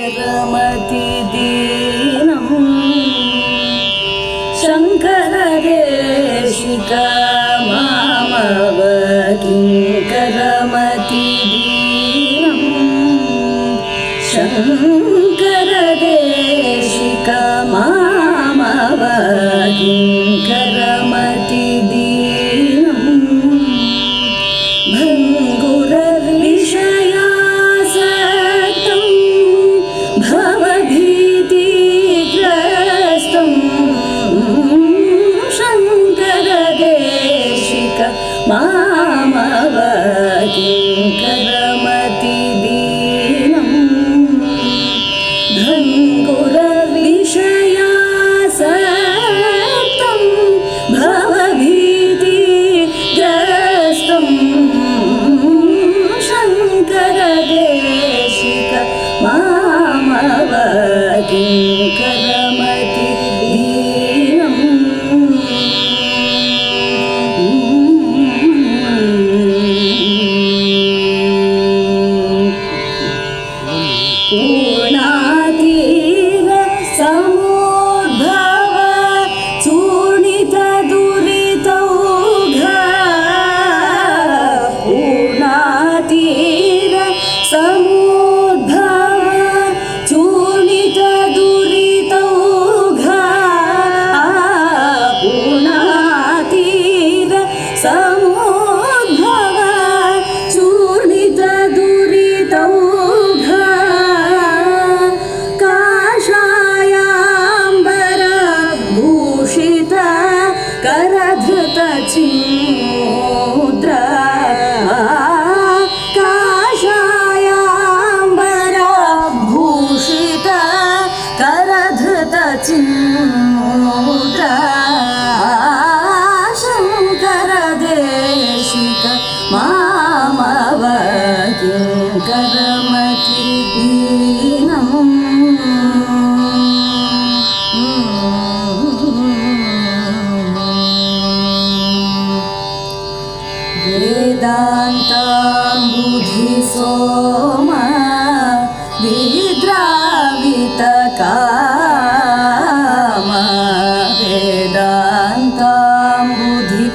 रमति दीनं शङ्करदेशिका मामवकिङ्करमति दीनं शङ्करदेशिका मामवकिङ्करमति दीनं भङ्गुरविषयासक्तं भवभीतिग्रस्तं शङ्करदेशिका मामवकिङ्करमति दीनं भङ्गुरविषयासक्तं भवभीतिग्रस्तं शङ्करदेशिका मामवकिङ्करमति दीनं पूर्णातीर समुद्भव चूर्णितदुरितौघा पूर्णातीर समुद्भव चूर्णितदुरितौघा पूर्णातीर समुद्भव चूर्णितदुरितौघा काषायाम्बरभूषित करधृतचिन्मुद्रा काषायाम्बरभूषित करधृतचिन्मुद्रा शङ्करदेशिका मामवकिङ्करमति दीनं वेदान्ताम्बुधिसोमा विद्रावितकामा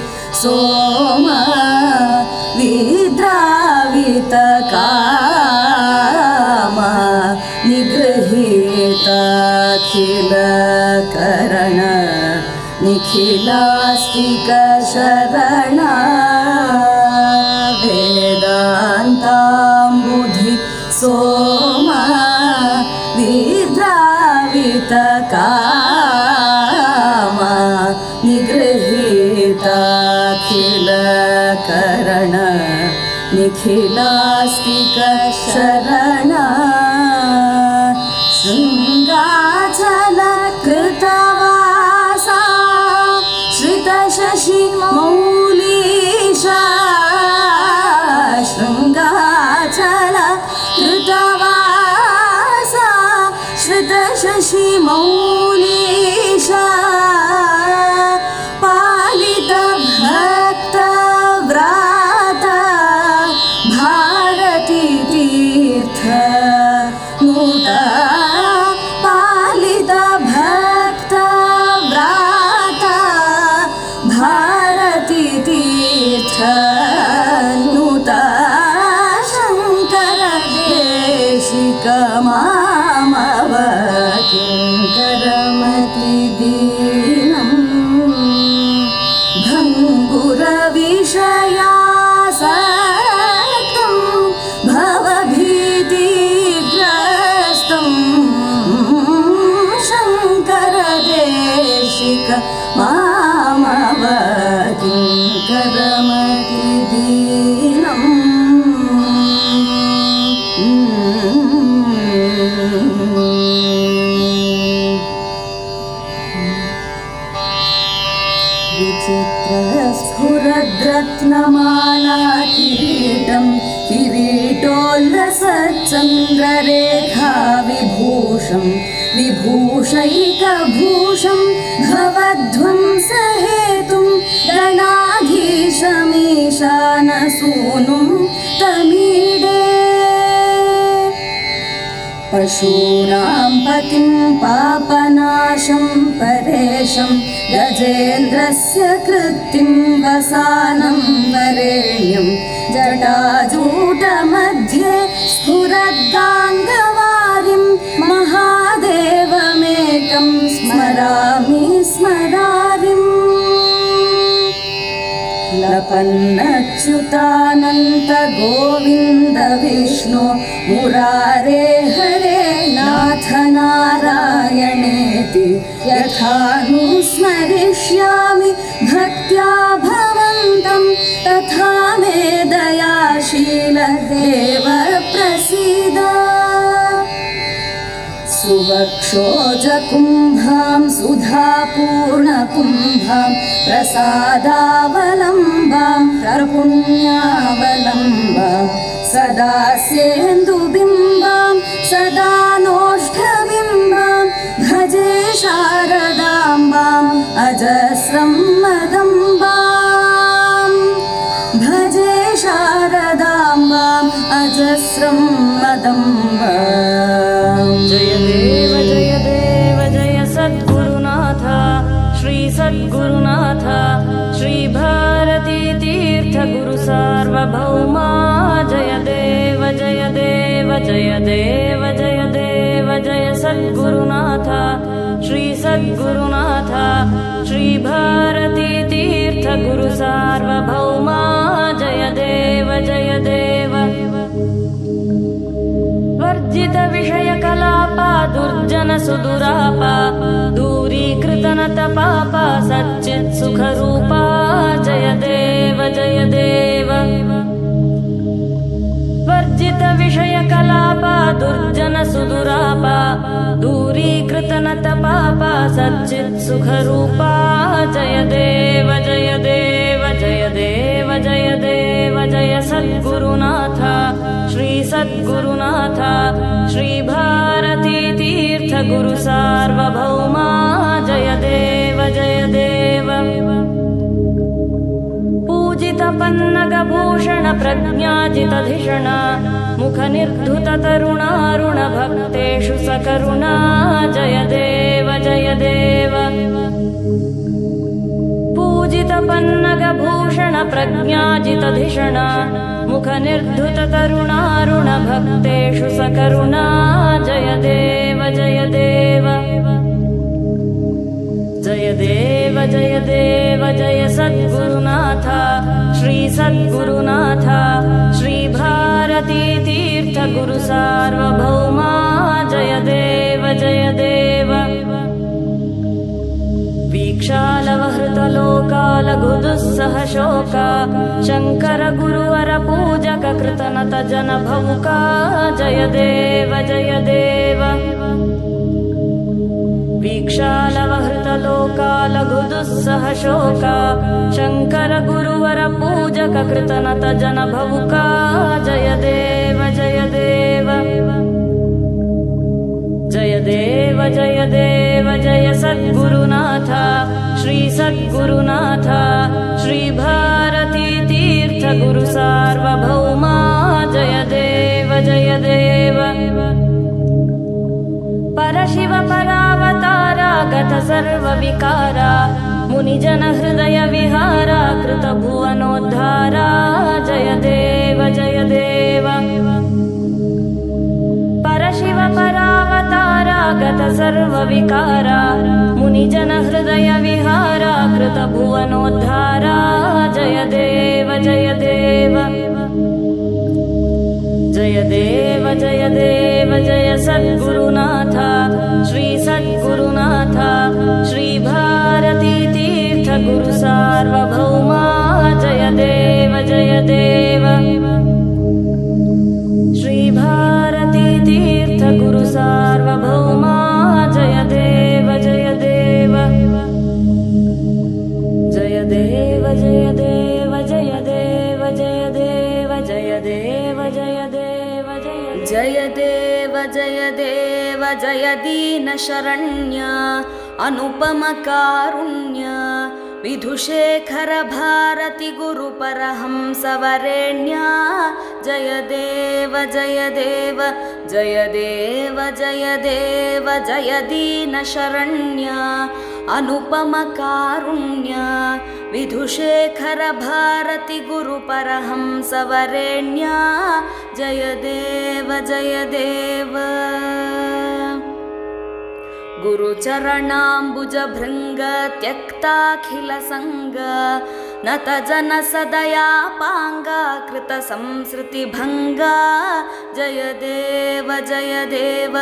वेदान्ताम्बुधिसोमा विद्रावितकामा निगृहीताखिलकरण निखिलास्तिकशरणा वेदान्ताम्बुधिसोमा विद्रावितकामा निगृहीताखिलकरण निखिलास्तिकशरणा शृङ्गाचलकृतवासा श्रितशशिमौलीशा शृङ्गाचलकृतवासा श्रितशशिमौलीशा पालितभक्तव्राता भारतीतीर्थ नूता पालितभक्तव्राता भारतीतीर्थ नूता शङ्करदेशिका मामवकिङ्करमति दीनं भङ्गुरविषयासक्तं भवभीतिग्रस्तं शङ्करदेशिका मामवकिङ्करमति दीनं विचित्रस्फुरद्रत्नमाला किरीटं किरीटोल्लसच्चन्द्ररेखा विभूषं विभूषैकभूषं भवध्वंसहेतुं गणाधीशमीशानसूनुं तमीडे पशूनां पतिं पापनाशं परेशं गजेन्द्रस्य कृत्तिं वसानं वरेण्यं जटाजूटमध्ये स्फुरद्गाङ्गवारिं महादेवमेकं स्मरामि स्मरारिम् लपन्नच्युतानन्त गोविन्द विष्णु मुरारे हरे नाथ नारायणेति यथानुस्मरिष्यामि भक्त्या भवन्तं तथा मे दयाशील देव प्रसीद सुवक्षोजकुम्भां सुधापूर्णकुम्भां प्रसादावलम्बां प्रपुण्यावलम्बां सदा सेन्दुबिम्बां सदा नोष्ठबिम्बां भजे शारदाम्बाम् अजस्रं मदम्बां भजे शारदाम्बाम् अजस्रं मदम्बाम्। जय देव जय सद्गुरुनाथ श्री सद्गुरुनाथ श्री भारती तीर्थ गुरु सार्वभौमा जय देव जय देव जय देव जय देव जय सद्गुरुनाथ श्री सद्गुरुनाथ श्री भारती तीर्थ गुरु सार्वभौमा जय देव जय देव। वर्जित विषय कलापा दुर्जन सुदुरापा दूरीकृत नत पापा सच्चित् सुख रूपा जय देव जय देव। वर्जित विषय कलापा दुर्जन सुदुरापा दूरीकृत नत पापा सच्चित् सुख रूपा जय देव जय देव जय देव जय देव जय सद्गुरुनाथ श्री सद्गुरुनाथ श्री भारती तीर्थ गुरु सार्वभौमा जय देव जय देव। पूजित पन्नग भूषण प्रज्ञाजितधिषण मुख निर्धुत तरुणारुण भक्तेषु सकरुणा जय देव जय देव। पूजित पन्नग भूषण प्रज्ञाजितधिषण मुख निर्धुत तरुणारुण भक्तेषु सकरुणा जय देव जय देव। जय देव जय देव जय सद्गुरुनाथ श्री सद्गुरुनाथ श्री भारती तीर्थ गुरु सार्वभौमा जय देव जय देव। वीक्षालवहृतलोकालघुदुस्सह शोका शङ्कर गुरुवर पूजक कृतनत जन भवुका जय देव जय देव। वीक्षालवहृतलोकालघुदुस्सह शोका शङ्कर गुरुवर पूजक कृतनत जन भवुका जय देव जय देव। जय देव जय देव जय सद्गुरुनाथ श्री सद्गुरुनाथ श्री भारती तीर्थ गुरु सार्वभौमा जय देव जय देव। परशिव परावतारा गत सर्वविकारा मुनिजन हृदय विहारा कृत भुवनोद्धारा जय देव जय देव। परशिव परावतारा गत सर्वविकारा मुनिजन हृदय विहारा कृत भुवनोद्धारा जय देव जय देव। जय देव जय देव जय सद्गुरुनाथ श्री सद्गुरुनाथ श्री भारती तीर्थ गुरु सार्वभौमा जय देव जय देव। श्री भारती तीर्थ गुरु सार्वभौमा जय देव जय देव। जय देव जय देव जय देव जय देव जय देव जय देव जय देव जय देव जय दीन शरण्य अनुपम कारुण्य विधुशेखर भारती गुरुपरहंसवरेण्या जय देव जय देव जय देव जय देव जय दीनशरण्या अनुपम कारुण्या विधुशेखर भारती गुरुपरहंसवरेण्या जय देव जय देव गुरुचरणाम्बुजभृङ्ग त्यक्ताखिलसङ्ग नतजनसदयापाङ्गा कृतसंसृतिभङ्गा जय देव जय देव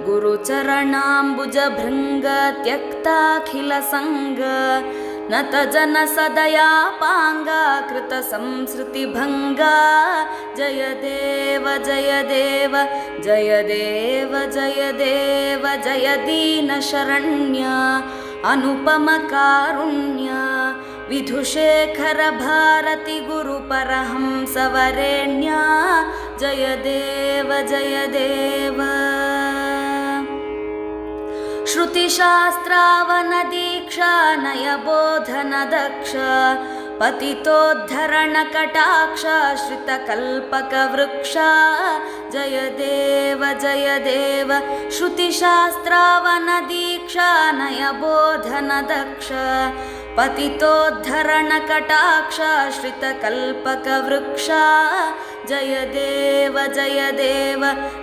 गुरुचरणाम्बुजभृङ्ग त्यक्ताखिलसङ्ग नतजनसदयापाङ्गा कृतसंसृतिभङ्गा जय देव जय देव जय देव जय देव जय दीनशरण्या अनुपम कारुण्या विधुशेखर भारती गुरुपरहंसवरेण्या जय देव जय देव श्रुतिशास्त्रावनदीक्षा नयबोधनदक्ष पतितोद्धरणकटाक्ष श्रितकल्पकवृक्ष जय देव जय देव श्रुतिशास्त्रावनदीक्षा नयबोधनदक्ष पतितोद्धरणकटाक्ष श्रितकल्पकवृक्ष जय देव जय देव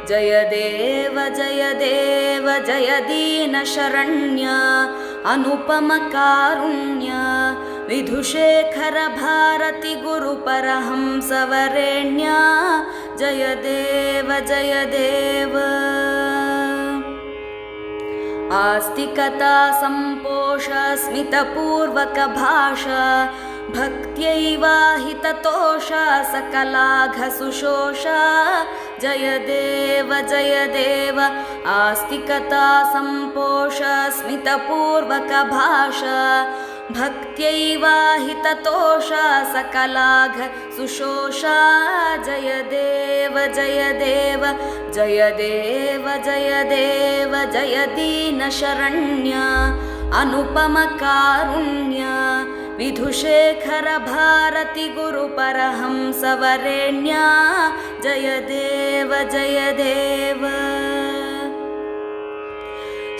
जय देव जय देव जय दीनशरण्या अनुपम कारुण्या विधुशेखर भारती गुरुपरहंसवरेण्या जय देव जय देव आस्तिकता सम्पोष स्मितपूर्वक भाषा भक्त्यैवाहिततोष सकलाघसुशोष जय देव जय देव आस्तिकता सम्पोष स्मितपूर्वक भाषा भक्त्यैवाहिततोष सकलाघ सुशोषा जय देव जय देव जय देव जय देव जय दीनशरण्या अनुपम कारुण्या विधुशेखर भारती गुरुपरहंसवरेण्या जय देव जय देव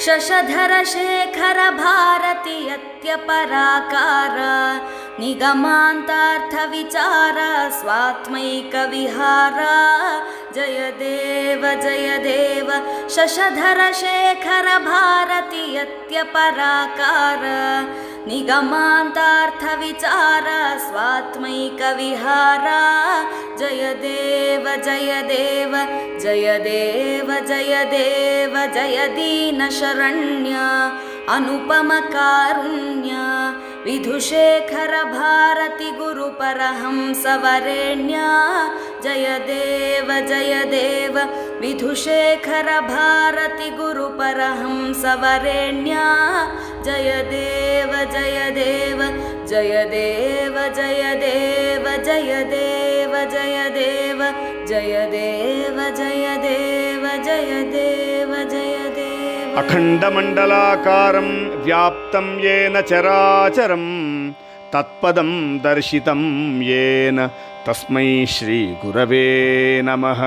शशधर शेखर भारती अत्यपराकार निगमान्तार्थविचार स्वात्मैकविहार जय देव जय देव शशधर शेखर भारती अत्यपराकार निगमान्तार्थविचार स्वात्मैकविहार जय देव जय देव जय देव जय देव जय दीनशरण्या अनुपम कारुण्या विधुशेखर भारती गुरुपरहंसवरेण्या जय देव जय देव विधुशेखर भारती गुरुपरहंसवरेण्या जय देव जय देव जय देव जय देव जय देव जय देव जय देव जय देव जय देव जय देव अखण्डमण्डलाकारं व्याप्तं येन चराचरं तत्पदं दर्शितं येन तस्मै श्रीगुरवे नमः।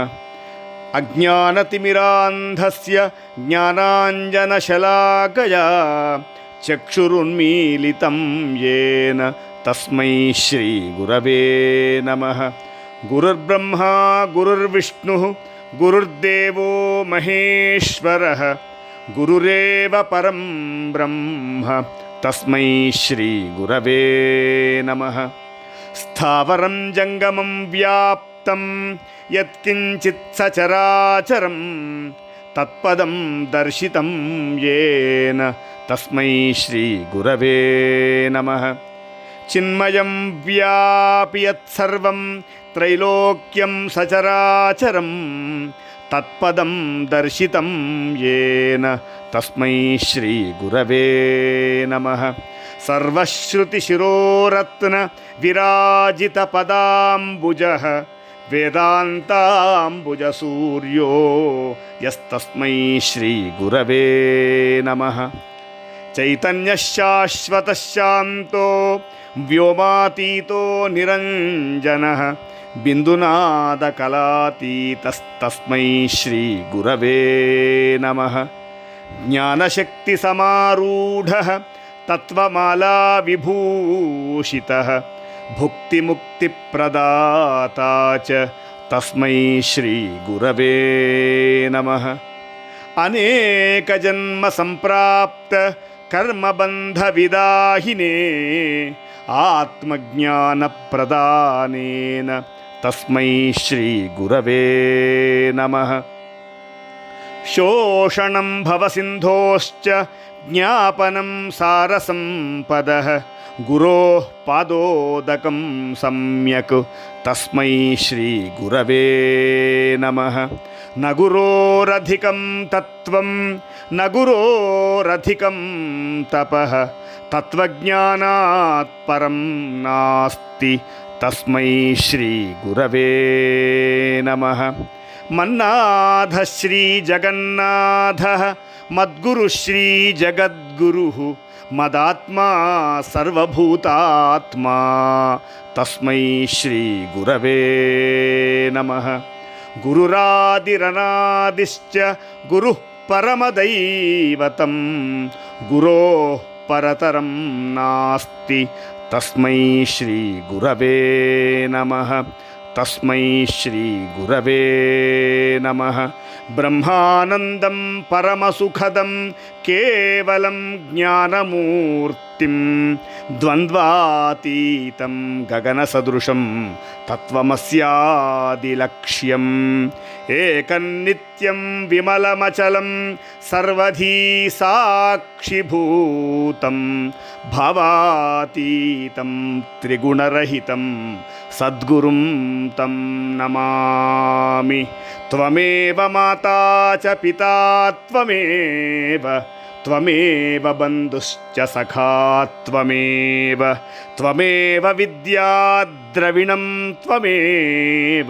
अज्ञानतिमिरान्धस्य ज्ञानाञ्जनशलाकया चक्षुरुन्मीलितं येन तस्मै श्रीगुरवे नमः। गुरुर्ब्रह्मा गुरुर्विष्णुः गुरुर्देवो महेश्वरः गुरुरेव परं ब्रह्म तस्मै श्रीगुरवे नमः। स्थावरं जङ्गमं व्याप्तं यत्किञ्चित् सचराचरं तत्पदं दर्शितं येन तस्मै श्रीगुरवे नमः। चिन्मयं व्यापि यत्सर्वं त्रैलोक्यं सचराचरं तत्पदं दर्शितं येन तस्मै श्रीगुरवे नमः। सर्वश्रुतिशिरोरत्न विराजितपदाम्बुजः वेदान्ताम्बुजसूर्यो यस्तस्मै श्रीगुरवे नमः। ಚೈತನ್ಯಶಾಶ್ವತಶಾಂತೋ ವ್ಯೋಮಾತೀತೋ ನಿರಂಜನಃ ಬಿಂದುನಾದಕಲಾತೀತಸ್ತಸ್ಮೈ ಶ್ರೀ ಗುರವೇ ನಮಃ. ಜ್ಞಾನಶಕ್ತಿಸಮಾರೂಢಃ ತತ್ವಮಾಲಾ ವಿಭೂಷಿತಃ ಭುಕ್ತಿಮುಕ್ತಿಪ್ರದಾತಾ ಚ ತಸ್ಮೈ ಶ್ರೀ ಗುರವೇ ನಮಃ. ಅನೇಕಜನ್ಮ ಸಂಪ್ರಾಪ್ತ ಕರ್ಮಬಂಧವಿದಾಹಿನೇ ಆತ್ಮಜ್ಞಾನಪ್ರದಾನೇನ ತಸ್ಮೈ ಶ್ರೀ ಗುರವೇ ನಮಃ. ಶೋಷಣಂ ಭವಸಿಂಧೋಶ್ಚ ಜ್ಞಾಪನಂ ಸಾರಸಂಪದಃ ಗುರೋಃ ಪಾದೋದಕಂ ಸಮ್ಯಕ್ ತಸ್ಮೈ ಶ್ರೀ ಗುರವೇ ನಮಃ. ನ ಗುರೋರಧಿಕಂ ತತ್ವಂ ನ ಗುರೋರಧಿಕಂ ತಪಃ ತತ್ವಜ್ಞಾನಾತ್ ಪರಂ ನಾಸ್ತಿ ತಸ್ಮೈ ಶ್ರೀ ಗುರವೇ ನಮಃ. ಮನ್ನಾಥ ಶ್ರೀ ಜಗನ್ನಾಥ ಮದ್ಗುರು ಶ್ರೀ ಜಗದ್ಗುರು ಮದಾತ್ಮ ಸರ್ವಭೂತಾತ್ಮ ತಸ್ಮೈ ಶ್ರೀ ಗುರವೇ ನಮಃ. ಗುರುರಾದಿರನಾದಿಶ್ಚ ಗುರುಃ ಪರಮದೈವತಂ ಗುರೋಃ ಪರತರಂ ನಾಸ್ತಿ ತಸ್ಮೈ ಶ್ರೀ ಗುರವೇ ನಮಃ. ತಸ್ಮೈ ಶ್ರೀ ಗುರವೇ ನಮಃ. ಬ್ರಹ್ಮಾನಂದಂ ಪರಮಸುಖದಂ ಕೇವಲಂ ಜ್ಞಾನಮೂರ್ತಿಂ ದ್ವಂದ್ವಾತೀತಂ ಗಗನಸದೃಶಂ ತತ್ವಮಸ್ಯಾದಿಲಕ್ಷ್ಯಂ ಏಕನ್ನಿತ್ಯಂ ವಿಮಲಮಚಲಂ ಸರ್ವಧೀ ಸಾಕ್ಷಿಭೂತಂ ಭಾವಾತೀತಂ ತ್ರಿಗುಣರಹಿತಂ ಸದ್ಗುರುಂ ತಂ ನಮಾಮಿ. ತ್ವಮೇವ ಮಾತಾ ಚ ಪಿತಾ ತ್ವಮೇವ ತ್ವಮೇವ ಬಂಧುಶ್ಚ ಸಖಾ ತ್ವಮೇವ ತ್ವಮೇವ ವಿದ್ಯಾ ದ್ರವಿಣಂ ತ್ವಮೇವ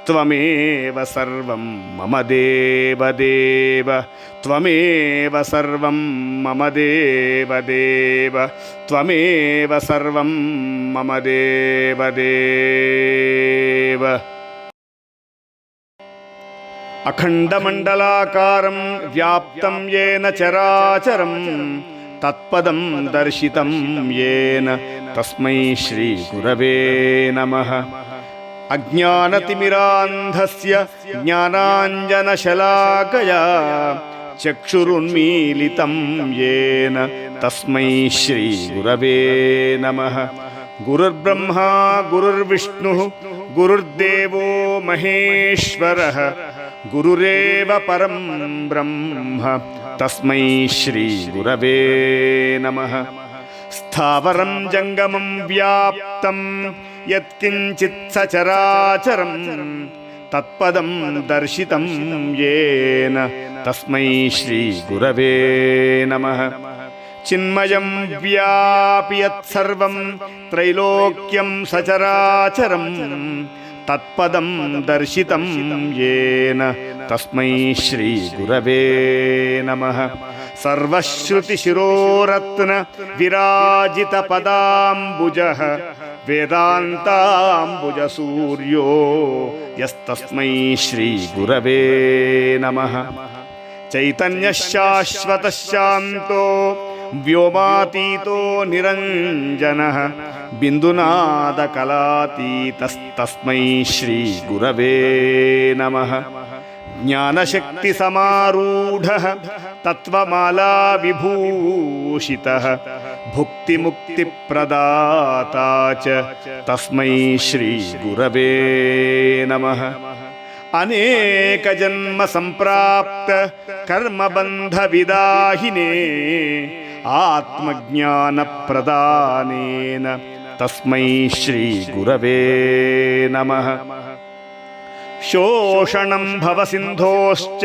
ತ್ವಮೇವ ಸರ್ವಂ ಮಮ ದೇವದೇವ ತ್ವಮೇವ ಸರ್ವಂ ಮಮ ದೇವದೇವ ತ್ವಮೇವ ಸರ್ವಂ ಮಮ ದೇವದೇವ. ಅಖಂಡಮಂಡಲಾಕಾರಂ ವ್ಯಾಪ್ತಂ ಯೇನ ಚರಾಚರಂ ತತ್ಪದಂ ದರ್ಶಿತಂ ಯೇನ ತಸ್ಮೈ ಶ್ರೀ ಗುರವೇ ನಮಃ. ಅಜ್ಞಾನತಿಮಿರಾಂಧಸ್ಯ ಜ್ಞಾನಾಂಜನಶಲಾಕಯಾ ಚಕ್ಷುರುನ್ಮೀಲಿತಂ ಯೇನ ತಸ್ಮೈ ಶ್ರೀ ಗುರವೇ ನಮಃ. ಗುರುರ್ಬ್ರಹ್ಮಾ ಗುರುರ್ವಿಷ್ಣುಃ ಗುರುರ್ದೇವೋ ಮಹೇಶ್ವರಃ ಗುರುರೇವ ಪರಂ ಬ್ರಹ್ಮ ತಸ್ಮೈ ಶ್ರೀ ಗುರವೇ ನಮಃ. ಸ್ಥಾವರಂ ಜಂಗಮಂ ವ್ಯಾಪ್ತಂ ಯತ್ಕಿಂಚಿತ್ ಸಚರಾಚರಂ ತತ್ಪದಂ ದರ್ಶಿತಂ ಯೇನ ತಸ್ಮೈ ಶ್ರೀ ಗುರವೇ ನಮಃ. ಚಿನ್ಮಯಂ ವ್ಯಾಪಿ ಯತ್ಸರ್ವಂ ತ್ರೈಲೋಕ್ಯಂ ಸಚರಾಚರಂ ತತ್ಪದಂ ದರ್ಶಿತಂ ಯೇನ ತಸ್ಮೈ ಶ್ರೀ ಗುರವೇ ನಮಃ. ಸರ್ವಶ್ರುತಿಶಿರೋರತ್ನ ವಿರಾಜಿತ ಪದಾಂಬುಜಃ ವೇದಾಂತಾಂಬುಜ ಸೂರ್ಯೋ ಯಸ್ತಸ್ಮೈ ಶ್ರೀ ಗುರವೇ ನಮಃ. ಚೈತನ್ಯಶಾಶ್ವತಶಾಂತೋ ವ್ಯೋಮಾತೀತೋ ನಿರಂಜನಃ ಬಿಂದುನಾದಕಲಾತೀತಸ್ತಸ್ಮೈ ಶ್ರೀ ಗುರವೇ ನಮಃ. ಜ್ಞಾನಶಕ್ತಿಸಮಾರೂಢಃ ತತ್ವಮಾಲಾ ವಿಭೂಷಿತಃ ಭುಕ್ತಿಮುಕ್ತಿಪ್ರದಾತಾ ಚ ತಸ್ಮೈ ಶ್ರೀ ಗುರವೇ ನಮಃ. ಅನೇಕಜನ್ಮ ಸಂಪ್ರಾಪ್ತ ಕರ್ಮಬಂಧವಿದಾಹಿನೇ ಆತ್ಮಜ್ಞಾನಪ್ರದಾನೇನ ತಸ್ಮೈ ಶ್ರೀ ಗುರವೇ ನಮಃ. ಶೋಷಣಂ ಭವಸಿಂಧೋಶ್ಚ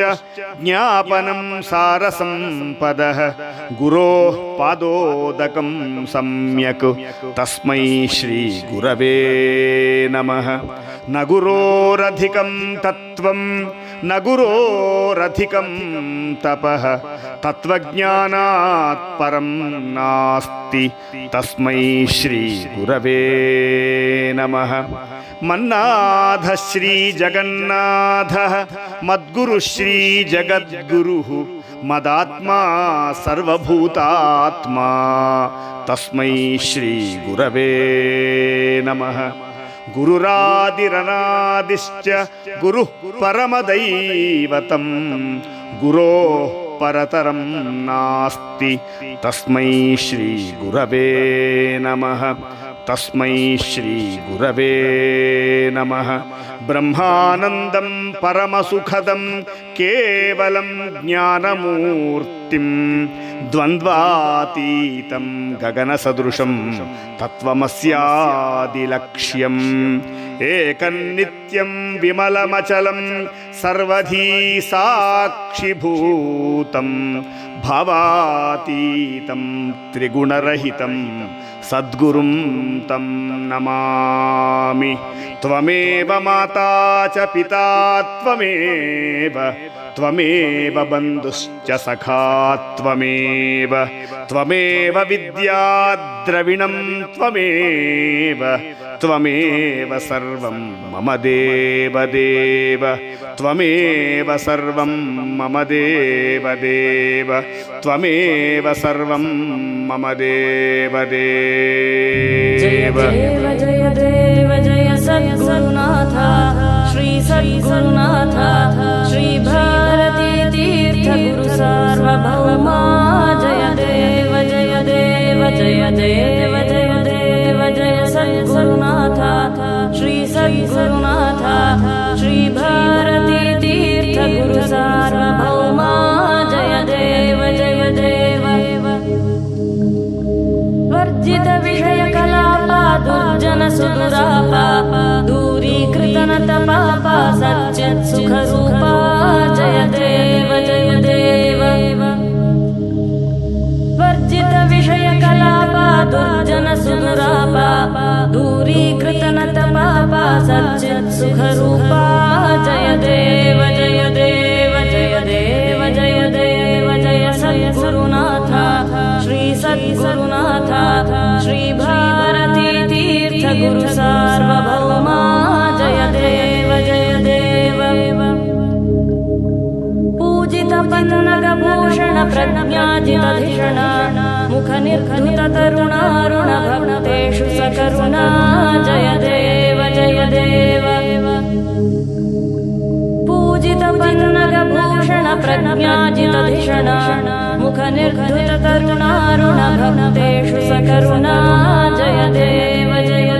ಜ್ಞಾಪನಂ ಸಾರಸಂಪದಃ ಗುರೋಃ ಪಾದೋದಕಂ ಸಮ್ಯಕ್ ತಸ್ಮೈ ಶ್ರೀ ಗುರವೇ ನಮಃ. ನ ಗುರೋರಧಿಕಂ ತತ್ವಂ ನ ಗುರೋರಧಿಕಂ ತಪಃ ತತ್ವಜ್ಞಾನಾತ್ ಪರಂ ನಾಸ್ತಿ ತಸ್ಮೈ ಶ್ರೀ ಗುರವೇ ನಮಃ. ಮನ್ನಾಥ ಶ್ರೀ ಜಗನ್ನಾಥ ಮದ್ಗುರು ಶ್ರೀ ಜಗದ್ಗುರು ಮದಾತ್ಮ ಸರ್ವಭೂತಾತ್ಮ ತಸ್ಮೈ ಶ್ರೀ ಗುರವೇ ನಮಃ. ಗುರುರಾದಿರನಾದಿಶ್ಚ ಗುರು ಪರಮದೈವತಂ ಗುರೋ ಪರತರಂ ನಾಸ್ತಿ ತಸ್ಮೈ ಶ್ರೀ ಗುರವೇ ನಮಃ. ತಸ್ಮೈ ಶ್ರೀ ಗುರವೇ ನಮಃ. ಬ್ರಹ್ಮಾನಂದಂ ಪರಮಸುಖದಂ ಕೇವಲಂ ಜ್ಞಾನಮೂರ್ತಿಂ ದ್ವಂದ್ವಾತೀತಂ ಗಗನಸದೃಶಂ ತತ್ವಮಸ್ಯಾದಿಲಕ್ಷ್ಯಂ ಏಕನ್ನಿತ್ಯಂ ವಿಮಲಮಚಲಂ ಸರ್ವಧೀ ಸಾಕ್ಷಿಭೂತಂ ಭಾವಾತೀತಂ ತ್ರಿಗುಣರಹಿತಂ ಸದ್ಗುರುಂ ತಂ ನಮಾಮಿ. ತ್ವಮೇವ ಮಾತಾ ಚ ಪಿತಾ ತ್ವಮೇವ ತ್ವಮೇವ ಬಂಧುಶ್ಚ ಸಖಾ ತ್ವಮೇವ ತ್ವಮೇವ ವಿದ್ಯಾ ದ್ರವಿಣಂ ತ್ವಮೇವ ತ್ವಮೇವ ಸರ್ವಂ ಮಮ ದೇವ ದೇವ ತ್ವಮೇವ ಸರ್ವಂ ಮಮ ದೇವ ದೇವ ತ್ವಮೇವ ಸರ್ವಂ ಮಮ ದೇವ ದೇವ. ಜಯ ದೇವ ಜಯ ಸದ್ಗುರುನಾಥ ಶ್ರೀ ಸದ್ಗುರುನಾಥ ಶ್ರೀ ಭಾರತೀ ತೀರ್ಥ ಗುರು ಸಾರ್ವಭೌಮ. ಜಯ ದೇವ ಜಯ ದೇವ ಜಯ ದೇವ ಜಯ ದೇವ ಜಯ ಸದ್ಗುರುನಾಥ ಶ್ರೀ ಸದ್ಗುರುನಾಥ ಶ್ರೀ ಭಾರತೀ ತೀರ್ಥ ಗುರು ಸಾರ್ವಭೌಮ. ಜಯ ದೇವ ಜಯ ದೇವ. ವರ್ಜಿತ ವಿಷಯ ಕಲಾಪ ದುರ್ಜನ ಸುದುರಾಪ ದೂರೀಕೃತ ನತ ಪಾಪ ಸಚ್ಚಿತ್ ಸುಖ ರೂಪ. ಜಯ ದೇವ ಜಯ ದೇವ. ವರ್ಜಿತ ವಿಷಯ ಕಲಾಪ ದುರ್ಜನ ಸುದುರಾಪ ದೂರೀಕೃತ ನತ ಪಾಪ ಸಚ್ಚಿತ್ ಸುಖ ರೂಪ. ಜಯ ದೇವ ಜಯ ದೇವ ಜಯ ದೇವ ಜಯ ದೇವ ಜಯ ಸದ್ಗುರುನಾಥ ಶ್ರೀ ಸದ್ಗುರುನಾಥ ಶ್ರೀ ಭಾರತೀ ತೀರ್ಥ ಗುರು ಸಾರ್ವಭೌಮ. ಜಯ ದೇವ ಜಯ ದೇವ. ಪೂಜಿತ ಪನ್ನಗ ಭೂಷಣ ಪ್ರಜ್ಞಾಜಿತಧಿಷಣ ಮುಖ ನಿರ್ಧೃತ ತರುಣಾರುಣ ಭಕ್ತೇಷು ಸಕರುಣಾ. ಜಯ ದೇವ ಜಯ ದೇವ. ಪೂಜಿತ ಪನ್ನಗ ಭೂಷಣ ಪ್ರಜ್ಞಾಜಿತಧಿಷಣ ಮುಖ ನಿರ್ಧೃತ ತರುಣಾರುಣ ಭಕ್ತೇಷು ಸಕರುಣಾ. ಜಯ ದೇವ ಜಯ